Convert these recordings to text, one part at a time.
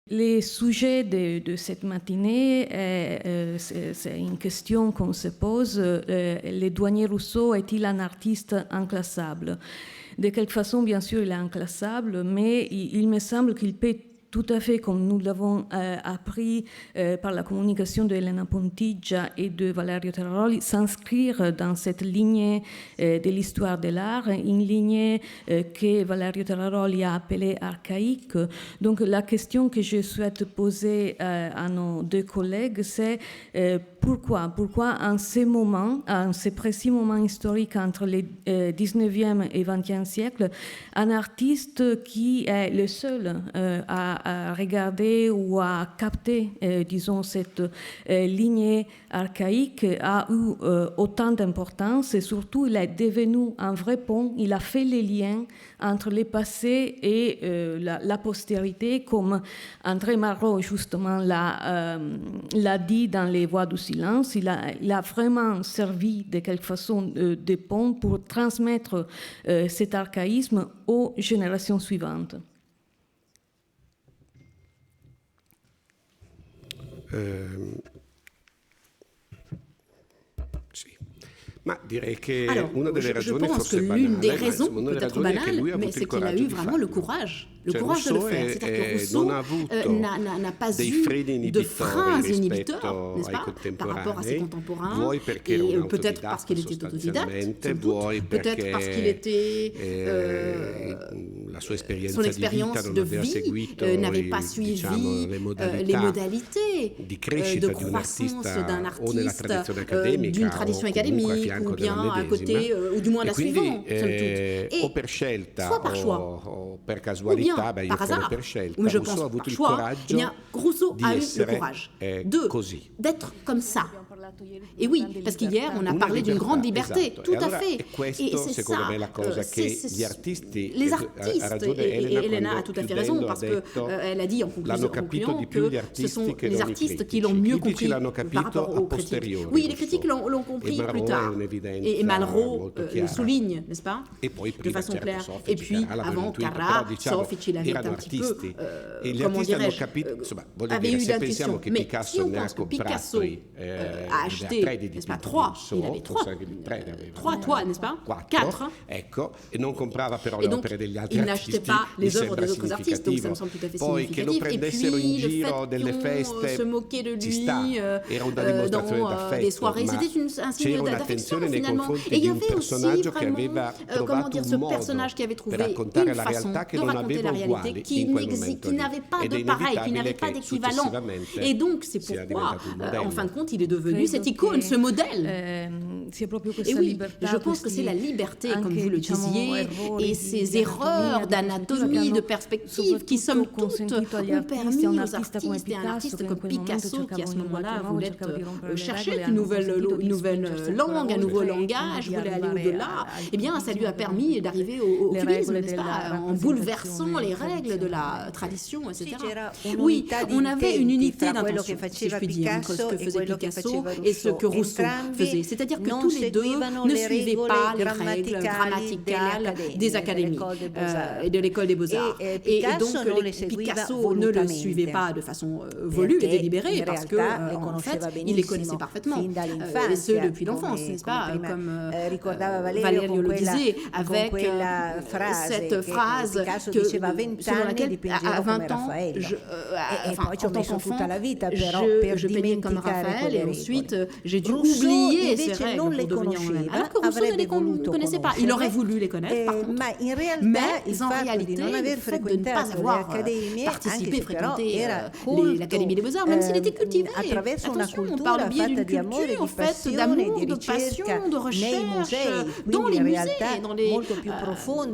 Les sujets de cette matinée, c'est une question qu'on se pose. Le douanier Rousseau est-il un artiste inclassable? De quelque façon, bien sûr, il est inclassable, mais il me semble qu'il peut tout à fait, comme nous l'avons appris par la communication de Elena Pontiggia et de Valerio Terraroli, s'inscrire dans cette lignée de l'histoire de l'art, une lignée que Valerio Terraroli a appelée archaïque. Donc la question que je souhaite poser à nos deux collègues, c'est pourquoi en ces moments, en ces précis moments historiques entre le 19e et 20e siècle, un artiste qui est le seul à regarder ou à capter, disons, cette lignée archaïque a eu autant d'importance et surtout il est devenu un vrai pont, il a fait les liens entre le passé et la postérité, comme André Malraux justement l'a dit dans Les Voix du silence. Il a vraiment servi de quelque façon de pont pour transmettre cet archaïsme aux générations suivantes. Sì. Ma direi che Alors, una delle ragioni je pense forse que l'une des banale, raisons, ma una delle peut-être ragioni è che banale, lui ha mais avuto c'est il qu'il a coraggio eu di vraiment le farlo. courage Cioè, de le faire. C'est-à-dire que Rousseau non ha avuto n'a pas dei eu freni de inibitori freins rispetto inhibiteurs, n'est-ce ai pas, par rapport à ses contemporanais, contemporains, vuoi perché era et un peut-être parce autodidatta qu'il était autodidacte, sostanzialmente, sans vuoi doute, peut-être parce qu'il était la sua esperienza son di expérience vita non de aveva vie seguito n'avait pas suivi diciamo, les modalità modalités di crescita de di un croissance artista d'un o nella artiste, tradizione accademica d'une tradition o comunque a académique, fianco ou bien della à medesima, côté, ou du moins e la quindi suivante, somme toute. o Et per scelta soit par choix, o per ou casualità, bien io par credo hasard, per scelta, mais je Rousseau pense ha avuto par il choix, coraggio Rousseau di a eu le essere courage così. d'être comme ça. Et oui, parce qu'hier, on a parlé d'une grande liberté, esatto. tout E à allora fait. è questo, c'est secondo ça, me, la cosa che gli artisti, les ha artistes, ragione et Elena quando a tout à fait raison, chiudendo parce ha detto qu'elle a dit en l'hanno capito conclusion di più gli que ce artisti sont che les non i artistes qui critici. l'ont I mieux critici compris l'hanno par capito rapport a aux critiques. posteriori, Oui, les Rousseau. critiques l'ont compris E Malraux plus è tard. un'evidenza Et Malraux molto le chiara. souligne, n'est-ce pas, E poi de prima, façon certo, claire. Soffici, Et puis, Carrà l'avevano avant, intuito, Carrà, però diciamo Soffici l'avait erano un petit peu, artisti e gli comment artisti hanno dirais-je, capito, insomma, voglio avait dire, eu se pensiamo d'intuition. che Mais Picasso si on ne ha pense que Picasso comprati a acheté, n'est-ce pas, trois toiles, n'est-ce pas, 4, ecco, e non comprava però et le donc opere degli altri il n'achetait artisti, pas mi les œuvres sembra des autres artistes, donc ça me semble tout à fait Poi che lo significatif. Et prendessero in puis le giro fait delle qu'on feste se moquait de ci lui sta, era una dimostrazione dans d'affetto, des soirées, ma c'était un signe c'era d'affection un'attenzione nei finalement. confronti Et il y di un avait aussi personaggio che vraiment, aveva comment trovato dire, un ce modo personnage qui avait per trouvé raccontare une la façon realtà che de non raconter la aveva réalité uguali qui in quel momento lì. n'avait pas Ed de è pareil, qui inevitabile n'avait pas che d'équivalent. successivamente Et donc c'est sia pourquoi, diventato un modello. en fin de compte, il est devenu cette icône, ce modèle. Et oui, je pense que c'est la liberté, comme vous le disiez, et ces erreurs d'anatomie, de perspective qui, somme toute, ont permis aux artistes et à un artiste comme Picasso, qui à ce moment-là voulait chercher une nouvelle langue, un nouveau langage, voulait aller au-delà, eh bien, ça lui a permis d'arriver au cubisme, n'est-ce pas, en bouleversant les règles de la tradition, etc. Oui, on avait une unité d'intention, si je puis dire, entre ce que faisait Picasso et ce que Rousseau faisait. C'est-à-dire que tous les deux ne suivaient pas les règles grammaticales des académies et de l'école des beaux-arts. Et donc, Picasso ne le suivait pas de façon voulue et délibérée, parce que, en fait, il les connaissait parfetement, et ce depuis l'enfance, n'est-ce pas, comme Valerio le disait, avec cette phrase selon laquelle, à 20 ans, en tant qu'enfant, je peignais comme Raphaël, et ensuite, j'ai dû oublier ces règles pour devenir moi-même. Alors que Rousseau ne les connaissait pas. Il aurait voulu les connaître, par contre. Mais en réalité, le fait de ne pas avoir participé, fréquenté l'Académie des Beaux-Arts, même s'il était cultivé, attention, on parle bien d'une culture, en fait, d'amour, de passion, de recherche, dans les musées, dans les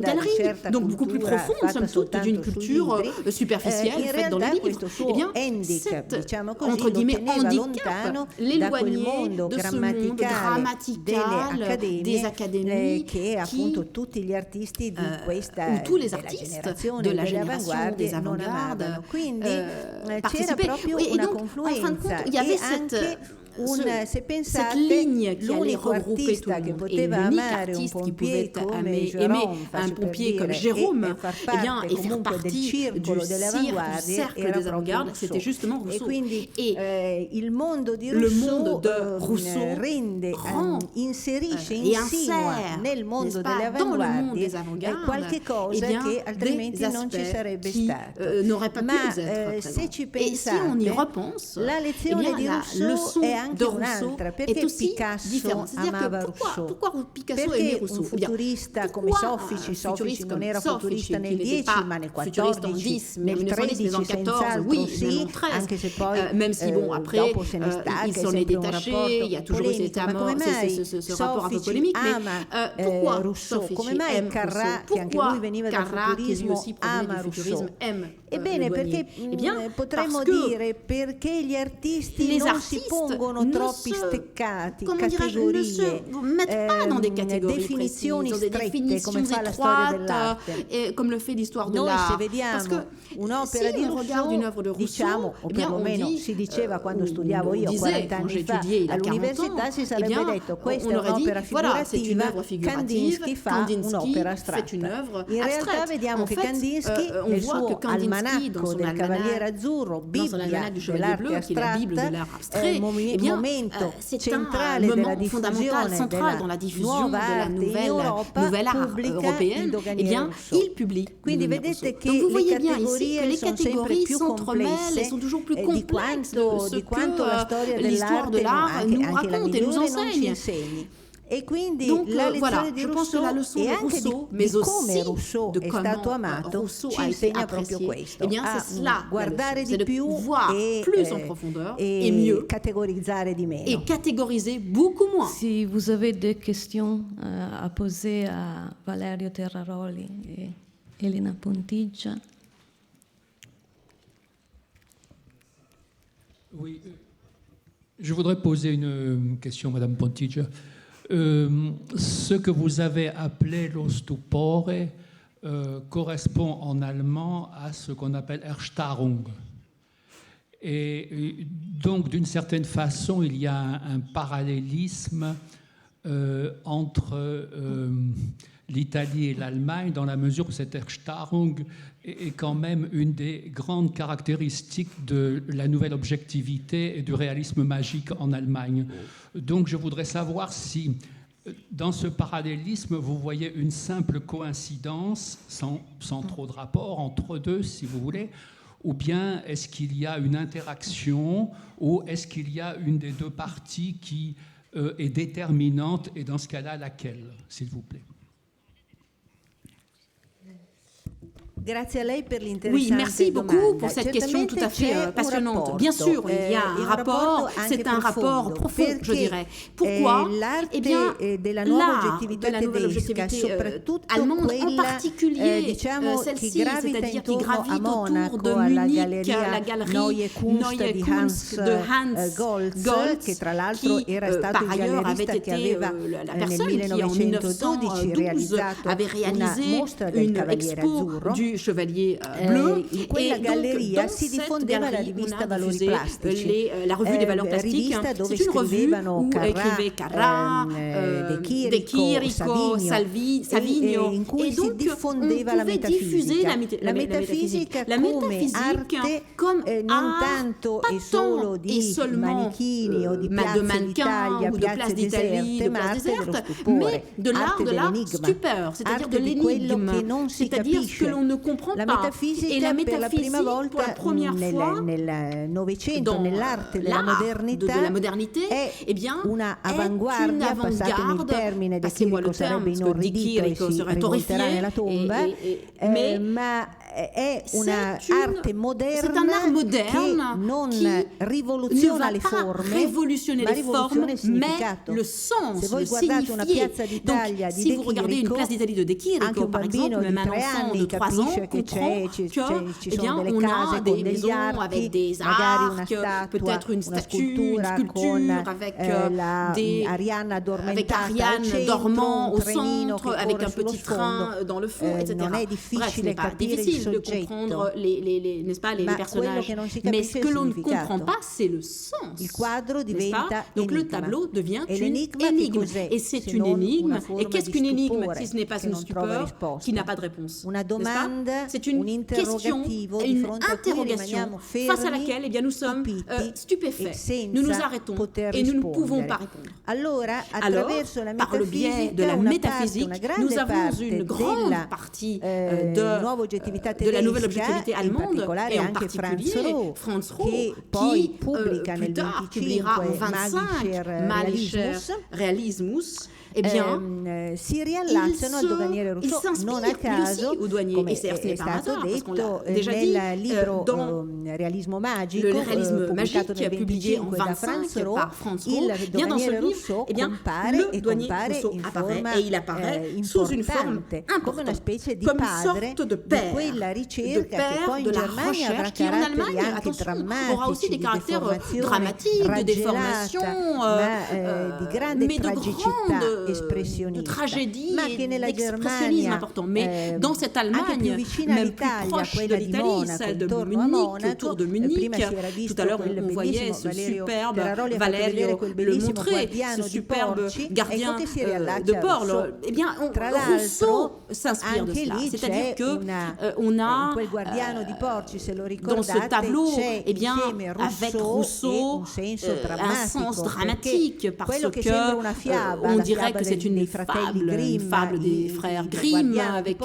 galeries, donc beaucoup plus profonde, somme toute, d'une culture superficielle faite dans les livres. Eh bien, cet, entre guillemets, handicap l'éloignait de ce monde grammatical des académies où tous les artistes de la génération des avant-gardes participaient. Et donc, en fin de compte, il y avait cette ligne qui allait regrouper tout le monde. Et l'unique artiste qui pouvait aimer un pompier comme Jérôme, eh bien, et faire partie du cercle des avant-gardes, c'était justement Rousseau. Et le monde de Rousseau rend et insère, n'est-ce pas, dans le monde des avant-gardes, eh bien, des aspects qui n'auraient pas pu être présents. Et si on y repense, eh bien, la leçon de Rousseau est aussi différente. C'est-à-dire que pourquoi Picasso aimait Rousseau? Futurista come Soffici non era futurista nel 10 ma nel 14, nel 13 senz'altro oui, sì, anche se poi même si bon après il s'en est détaché, il y a toujours ce rapport un peu polémique, mais pourquoi Rousseau? Come mai aime Carrà, Rousseau? che anche lui veniva dal futurismo, ama Rousseau? Ebbene, perché potremmo dire perché gli artisti non si pongono troppi steccati, categorie, definizioni strette come fa la storia dell'arte. Come le fait l'histoire de l'art. Noi se vediamo un'opera di Rousseau, diciamo, o perlomeno si diceva quando studiavo io 40 anni fa all'università, si sarebbe detto questa è un'opera figurativa, Kandinsky fa un'opera astratta. In realtà vediamo che Kandinsky nel suo almanacco del Cavaliere Azzurro, Bibbia dell'arte astratta, momento centrale della diffusione della nuova arte in Europa, pubblica il Doganiere Rousseau. Il publie. Quindi vedete che le categorie sono sempre più complesse di quanto la storia dell'arte, anche la migliore, non ci insegni. E quindi la lezione di Rousseau e anche di come Rousseau è stato amato ci insegna proprio questo, a guardare di più e catégoriser di meno. Et catégoriser beaucoup moins. Si vous avez des questions à poser à Valerio Terraroli et Elena Pontigia. Oui, je voudrais poser une question, Madame Pontigia. Ce que vous avez appelé lo stupore correspond en allemand à ce qu'on appelle Erstarrung. Et donc, d'une certaine façon, il y a un parallélisme entre l'Italie et l'Allemagne, dans la mesure où cette Erstarrung est quand même une des grandes caractéristiques de la nouvelle objectivité et du réalisme magique en Allemagne. Donc je voudrais savoir si, dans ce parallélisme, vous voyez une simple coïncidence, sans trop de rapport entre deux, si vous voulez, ou bien est-ce qu'il y a une interaction, ou est-ce qu'il y a une des deux parties qui est déterminante, et dans ce cas-là, laquelle, s'il vous plaît? Oui, merci beaucoup pour cette question tout à fait passionnante. Bien sûr, il y a un rapport, c'est un rapport profond, je dirais. Pourquoi? Eh bien, l'art de la nouvelle objectivité allemande, en particulier celle-ci, c'est-à-dire qui gravite autour de Munich, la galerie Neue Kunst de Hans Goltz, qui par ailleurs avait été la personne qui en 1912 avait réalisé une expo du Chevalier Bleu, in quella galleria si diffondeva la rivista Valori Plastici, la revue des valeurs plastiques. C'est une revue où écrivait Carrà, De Chirico, Savigno, in cui et donc si diffondeva la metafisica. La metafisica come arte, non tanto e solo di manichini o di piazze d'Italia, piazze deserte, ma arte dello stupore, de l'art de la stupeur, c'est-à-dire de l'énigme, c'est-à-dire que l'on ne comprend la pas. Metafisica, Et la per la métaphysique, prima volta pour la première fois, nel Novecento, dans nell'arte della modernità, è eh bien, una avanguardia, passatemi il termine, De Chirico sarebbe inorridito e si rivolterà nella tomba, ma è una arte moderna che non rivoluziona le forme, ma rivoluziona il significato. Se voi guardate una piazza d'Italia di De Chirico, anche un bambino di 3 anni capisce che ci sono delle case con degli archi, magari una statua, una scultura con Arianna addormentata al centro, un trenino che corre sullo sfondo. Non è difficile capire il de comprendre n'est-ce pas, les personnages. Mais ce que l'on ne comprend pas, c'est le sens. N'est-ce pas? Donc le tableau devient une énigme. Et c'est une énigme. Et qu'est-ce qu'une énigme si ce n'est pas une stupeur qui n'a pas de réponse? C'est une question, une interrogation face à laquelle nous sommes stupéfaits. Nous nous arrêtons et nous ne pouvons pas répondre. Alors, par le biais de la métaphysique, nous avons une grande partie de la nouvelle objectivité allemande, et en particulier Franz Roh, qui plus tard publiera en 1925 Malischer Realismus. Eh bien, si riallacciano al doganiere Rousseau, non a caso, come è stato detto nel libro Realismo Magico, le réalisme magique publié en 1925 par Franz Roh, bien dans ce livre, le douanier Rousseau apparaît, et il apparaît sous une forme importante, comme une sorte de père de la recherche, qui en Allemagne, attention, aura aussi des caractères dramatiques, de déformation, mais de grandes de tragédie et d'expressionnisme important. Mais dans cette Allemagne, même plus proche de l'Italie, celle de Munich, autour de Munich, tout à l'heure on voyait ce superbe, Valerio le montrait, ce superbe gardien de port. Eh bien, Rousseau s'inspire de cela. C'est-à-dire qu'on a dans ce tableau, eh bien, avec Rousseau, un sens dramatique, parce que on dirait que c'est une fable des frères Grimm, avec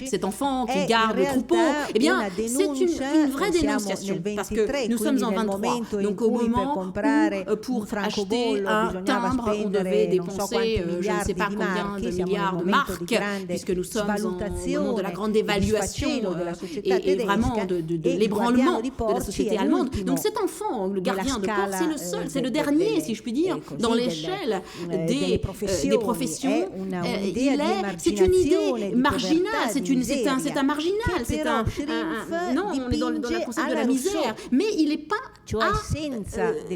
cet enfant qui garde le troupeau. Eh bien, c'est une vraie dénonciation, parce que nous sommes en 23, donc au moment où pour acheter un timbre, on devait dépenser je ne sais pas combien de milliards de marques, puisque nous sommes au moment de la grande dévaluation et vraiment de l'ébranlement de la société allemande. Donc cet enfant, le gardien de port, c'est le seul, c'est le dernier, si je puis dire, dans l'échelle des professions. C'est une idée marginale, c'est un marginal, non, on est dans le concept de la misère, mais il n'est pas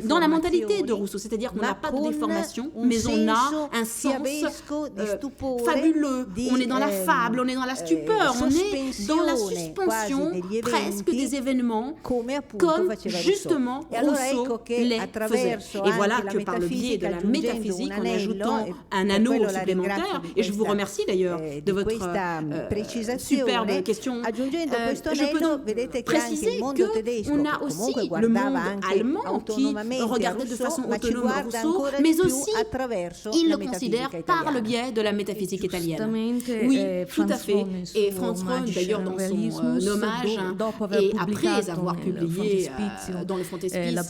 dans la mentalité de Rousseau, c'est-à-dire qu'on n'a pas de déformation, mais on a un sens fabuleux, on est dans la fable, on est dans la stupeur, on est dans la suspension presque des événements, comme justement Rousseau les faisait. Et voilà que par le biais de la métaphysique, en ajoutant un anneau supplémentaire, et je vous remercie d'ailleurs de votre superbe question, je peux donc préciser qu'on a aussi le monde allemand qui regardait de façon autonome Rousseau, mais aussi il le considère par le biais de la métaphysique italienne. Oui, tout à fait. Et Franz Roh, d'ailleurs, dans son hommage, et après avoir publié dans le frontispice La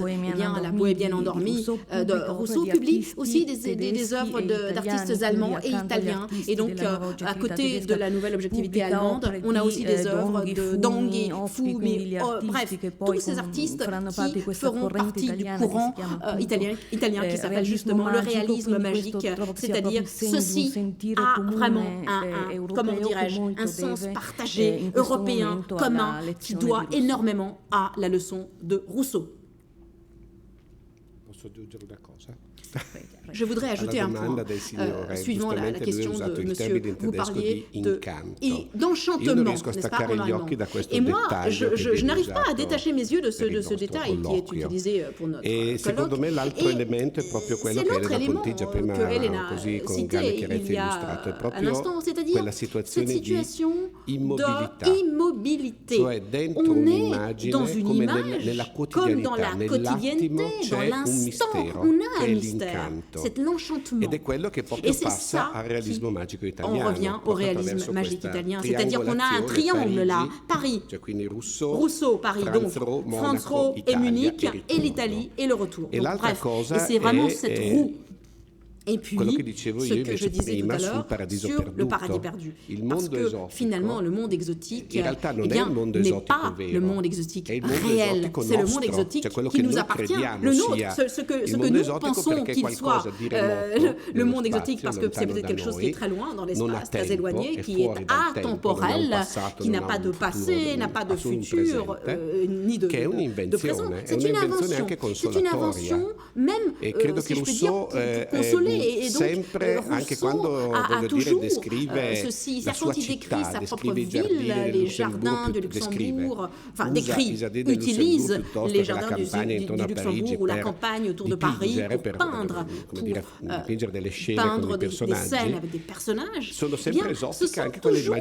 Bohémienne endormie de Rousseau, publie aussi des œuvres d'artistes allemands et italiens. Et donc, à côté de la nouvelle objectivité allemande, on a aussi des œuvres de Donghi, Fumi, bref, tous ces artistes qui feront partie du courant italien qui s'appelle justement le réalisme magique, c'est-à-dire ceci a vraiment comment dirais-je, un sens partagé, européen, commun, qui doit énormément à la leçon de Rousseau. Je voudrais ajouter un point, suivant la question de monsieur, vous parliez d'enchantement, n'est-ce pas, en allemand. Et moi, je n'arrive pas à détacher mes yeux de ce détail qui est utilisé pour notre colloque. C'est l'autre élément que Elena citait il y a un instant, c'est-à-dire cette situation d'immobilité. On est dans une image, comme dans la quotidienneté, dans l'instant, on a un mystère. C'est l'enchantement. Et c'est ça on revient au réalisme magique italien. C'est-à-dire qu'on a un triangle là, Paris, Rousseau, Paris, donc Franz Roh et Munich, et l'Italie, et le retour. Donc, bref, et c'est vraiment cette roue. Et puis, ce que je disais tout à l'heure sur le paradis perdu. Parce que finalement, le monde exotique n'est pas le monde exotique réel. C'est le monde exotique qui nous appartient, le nôtre, ce que nous pensons qu'il soit le monde exotique, parce que c'est peut-être quelque chose qui est très loin dans l'espace, très éloigné, qui est atemporel, qui n'a pas de passé, n'a pas de futur, ni de présent. C'est une invention. C'est une invention, même, si je peux dire, pour consoler Et donc, Rousseau a toujours ceci. C'est-à-dire quand il décrit sa propre ville, les jardins de Luxembourg, enfin utilise les jardins du Luxembourg ou la campagne autour de Paris pour peindre des scènes avec des personnages. Bien, ce sont toujours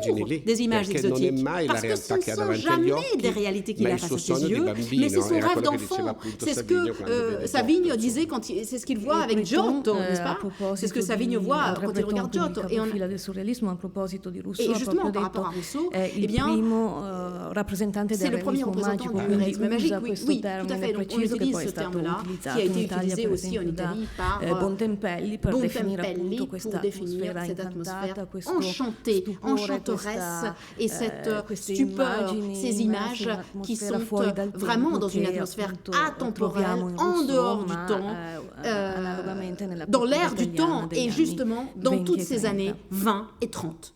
des images exotiques, parce que ce ne sont jamais des réalités qu'il a face à ses yeux, mais c'est son rêve d'enfant. C'est ce que Savigno disait c'est ce qu'il voit avec Giotto, n'est-ce pas? C'est ce que Savigno voit quand il regarde Giotto. Et justement, par rapport à Rousseau, eh bien, c'est le premier représentant du réalisme magique. Oui, tout à fait. Donc, on utilise ce terme-là, qui a été utilisé aussi en Italie par Bontempelli pour définir cette atmosphère enchantée, enchanteresse, et cette stupeur, ces images qui sont vraiment dans une atmosphère atemporelle, en dehors du temps, dans l'air du temps, et justement dans toutes ces années 20 et 30.